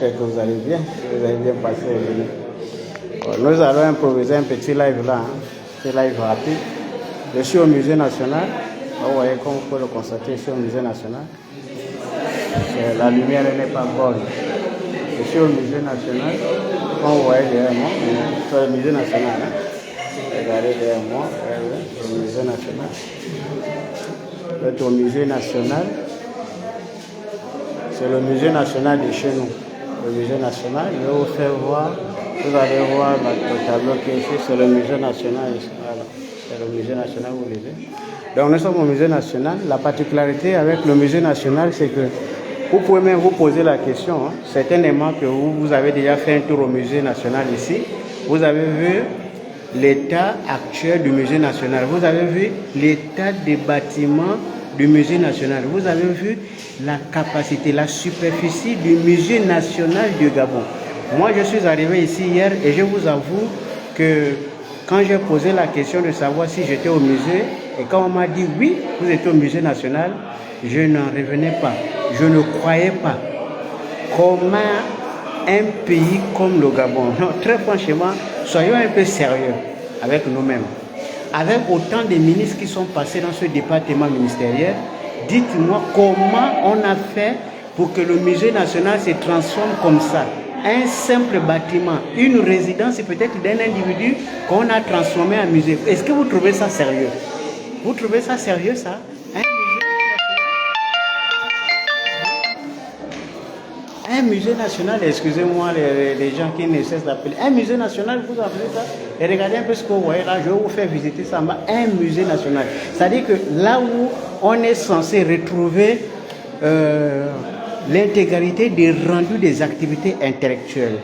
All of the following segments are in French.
J'espère que vous allez bien, vous avez bien passé aujourd'hui. Nous allons improviser un petit live là, petit live rapide. Je suis au musée national. Vous voyez, comme vous pouvez le constater, je suis au musée national. La lumière n'est pas bonne. Je suis au musée national. Comme vous voyez derrière moi, c'est le musée national. Regardez derrière moi, le musée national. Vous êtes au musée national. C'est le musée national de chez nous. Le musée national, je vais vous faire voir. Vous allez voir le tableau qui est ici, c'est le musée national. Voilà. C'est le musée national, vous lisez. Donc nous sommes au musée national. La particularité avec le musée national, c'est que vous pouvez même vous poser la question, certainement que vous avez déjà fait un tour au musée national ici. Vous avez vu l'état actuel du musée national. Vous avez vu l'état des bâtiments du musée national. Vous avez vu la capacité, la superficie du musée national du Gabon. Moi, je suis arrivé ici hier et je vous avoue que quand j'ai posé la question de savoir si j'étais au musée, et quand on m'a dit oui, vous êtes au musée national, je n'en revenais pas. Je ne croyais pas. Comment un pays comme le Gabon, non, très franchement, soyons un peu sérieux avec nous-mêmes. Avec autant de ministres qui sont passés dans ce département ministériel, dites-moi comment on a fait pour que le musée national se transforme comme ça. Un simple bâtiment, une résidence peut-être d'un individu qu'on a transformé en musée. Est-ce que vous trouvez ça sérieux? Vous trouvez ça sérieux, ça? Un musée national, excusez-moi les gens qui ne cessent d'appeler. Un musée national, vous appelez ça? Et regardez un peu ce que vous voyez là, je vais vous faire visiter ça. Un musée national. C'est-à-dire que là où on est censé retrouver l'intégralité des rendus des activités intellectuelles,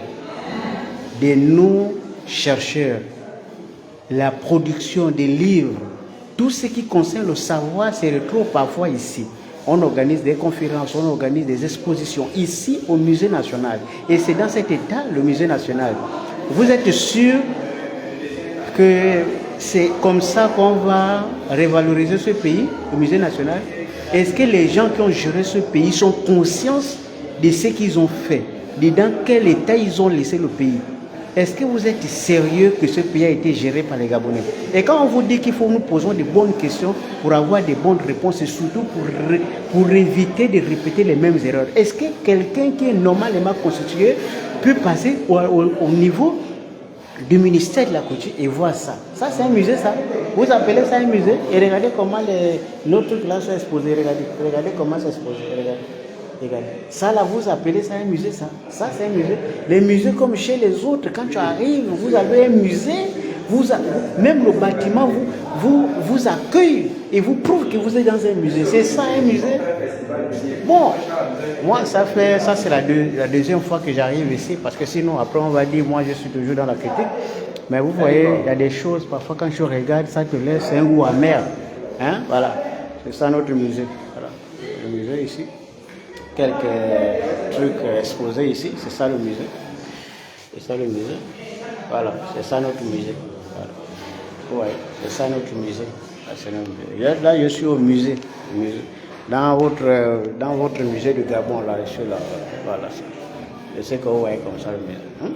des non-chercheurs, la production des livres, tout ce qui concerne le savoir se retrouve parfois ici. On organise des conférences, on organise des expositions ici au musée national. Et c'est dans cet état, le musée national. Vous êtes sûr que c'est comme ça qu'on va revaloriser ce pays, le musée national? Est-ce que les gens qui ont géré ce pays sont conscients de ce qu'ils ont fait, de dans quel état ils ont laissé le pays? Est-ce que vous êtes sérieux que ce pays a été géré par les Gabonais? Et quand on vous dit qu'il faut nous poser de bonnes questions pour avoir de bonnes réponses et surtout pour éviter de répéter les mêmes erreurs, est-ce que quelqu'un qui est normalement constitué peut passer au niveau du ministère de la Culture et voir ça? Ça, c'est un musée, ça. Vous appelez ça un musée? Et regardez comment nos trucs là sont exposés. Regardez comment c'est exposé. Regardez. Ça là, vous appelez ça un musée, ça? Ça, c'est un musée. Les musées comme chez les autres, quand tu arrives, vous avez un musée, même le bâtiment vous accueille et vous prouve que vous êtes dans un musée. C'est ça un musée? Bon, moi, ça c'est la deuxième fois que j'arrive ici, parce que sinon, après, on va dire, moi, je suis toujours dans la critique. Mais vous voyez, il y a des choses, parfois, quand je regarde, ça te laisse un goût amer. Hein? Voilà. C'est ça notre musée. Voilà. Le musée ici. Quelques trucs exposés ici. C'est ça le musée. C'est ça le musée. Voilà. C'est ça notre musée. Voilà. Ouais. C'est ça notre musée. Là, je suis au musée. Dans votre musée de Gabon, là, je suis là. Voilà. Je sais que vous voyez comme ça le musée. Hein?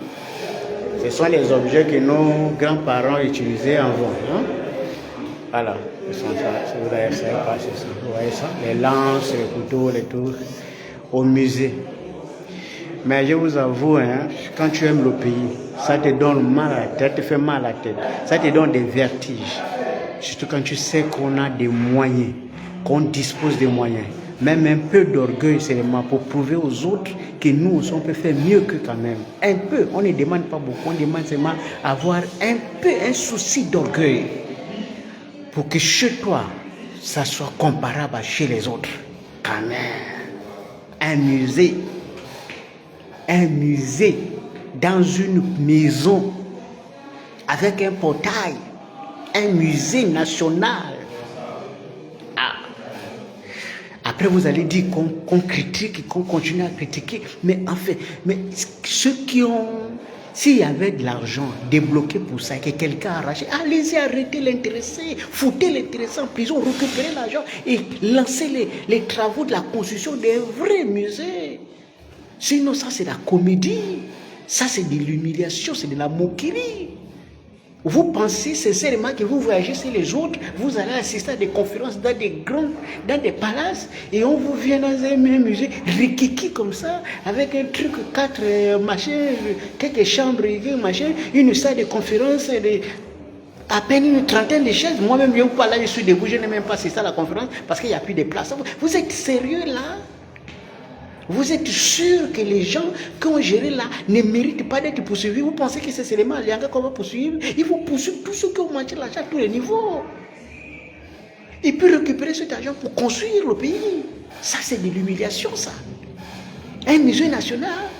Ce sont les objets que nos grands-parents utilisaient avant. Hein? Voilà. Ce sont ça. Si vous avez ça, c'est ça. Vous voyez ça? Les lances, les couteaux, les trucs. Au musée. Mais je vous avoue, quand tu aimes le pays, ça te donne mal à la tête, ça te fait mal à la tête. Ça te donne des vertiges. Surtout quand tu sais qu'on a des moyens, qu'on dispose des moyens. Même un peu d'orgueil seulement pour prouver aux autres que nous aussi on peut faire mieux que quand même. Un peu, on ne demande pas beaucoup, on demande seulement avoir un peu un souci d'orgueil pour que chez toi, ça soit comparable à chez les autres. Quand même. Un musée dans une maison avec un portail, un musée national. Ah. Après vous allez dire qu'on critique, qu'on continue à critiquer, mais en fait, ceux qui ont, s'il y avait de l'argent débloqué pour ça, que quelqu'un a arraché, allez-y, arrêtez l'intéressé, foutez l'intéressé en prison, récupérez l'argent et lancez les travaux de la construction d'un vrai musée. Sinon, ça c'est la comédie. Ça c'est de l'humiliation, c'est de la moquerie. Vous pensez sincèrement que vous voyagez chez les autres, vous allez assister à des conférences dans des palaces, et on vous vient dans un musée, rikiki comme ça, avec un truc, 4 machins, quelques chambres, machin, une salle de conférence, à peine une trentaine de chaises. Moi-même, je pas là, je suis debout, je n'ai même pas assisté à la conférence parce qu'il n'y a plus de place. Vous êtes sérieux là? Vous êtes sûr que les gens qui ont géré là ne méritent pas d'être poursuivis? Vous pensez que c'est seulement Alianga qu'on va poursuivre? Il faut poursuivre tous ceux qui ont mangé l'argent à tous les niveaux. Et puis récupérer cet argent pour construire le pays. Ça, c'est de l'humiliation, ça. Un musée national,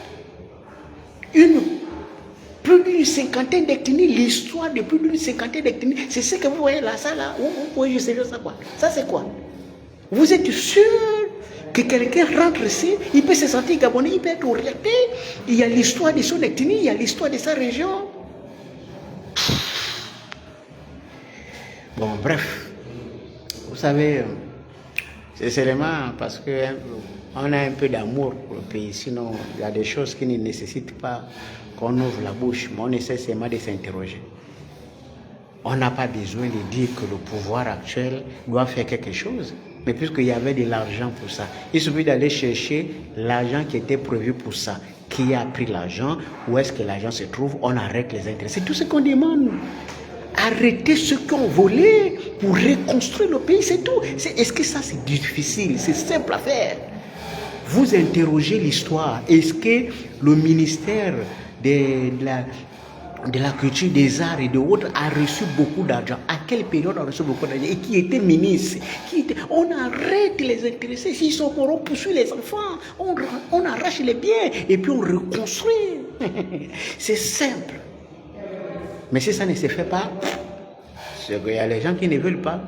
plus d'une cinquantaine d'ethnies, l'histoire de plus d'une cinquantaine d'ethnies, c'est ce que vous voyez là, ça là, vous pouvez juste dire ça quoi? Ça c'est quoi? Vous êtes sûr que quelqu'un rentre ici, il peut se sentir gabonais, il peut être orienté, il y a l'histoire de son ethnie, il y a l'histoire de sa région. Bon, bref, vous savez, c'est seulement parce qu'on a un peu d'amour pour le pays, sinon il y a des choses qui ne nécessitent pas qu'on ouvre la bouche, mais on essaie seulement de s'interroger. On n'a pas besoin de dire que le pouvoir actuel doit faire quelque chose, mais puisqu'il y avait de l'argent pour ça, il suffit d'aller chercher l'argent qui était prévu pour ça. Qui a pris l'argent? Où est-ce que l'argent se trouve? On arrête les intérêts. C'est tout ce qu'on demande. Arrêtez ceux qui ont volé pour reconstruire le pays, c'est tout. Est-ce que ça c'est difficile? C'est simple à faire. Vous interrogez l'histoire. Est-ce que le ministère de la culture, des arts et de autres a reçu beaucoup d'argent? À quelle période on a reçu beaucoup d'argent? Et qui était ministre? On arrête les intéressés. S'ils sont morts, on poursuit les enfants. On arrache les biens et puis on reconstruit. C'est simple. Mais si ça ne se fait pas, c'est qu'il y a les gens qui ne veulent pas.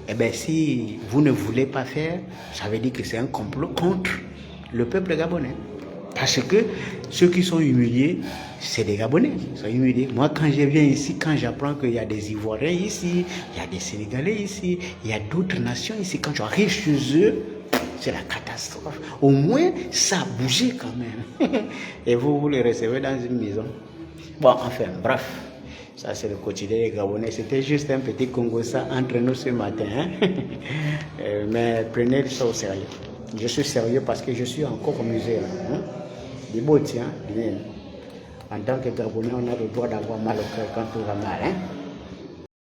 Eh bien, si vous ne voulez pas faire, ça veut dire que c'est un complot contre le peuple gabonais. Parce que ceux qui sont humiliés, c'est des Gabonais qui sont humiliés. Moi, quand je viens ici, quand j'apprends qu'il y a des Ivoiriens ici, il y a des Sénégalais ici, il y a d'autres nations ici, quand j'arrive chez eux, c'est la catastrophe. Au moins, ça a bougé quand même. Et vous les recevez dans une maison. Bon, enfin, bref. Ça, c'est le quotidien des Gabonais. C'était juste un petit Congo ça entre nous ce matin. Hein? Mais prenez ça au sérieux. Je suis sérieux parce que je suis encore au musée. Hein? Du beau, tiens. En tant que Gabonais, on a le droit d'avoir mal au cœur quand tout va mal. Hein?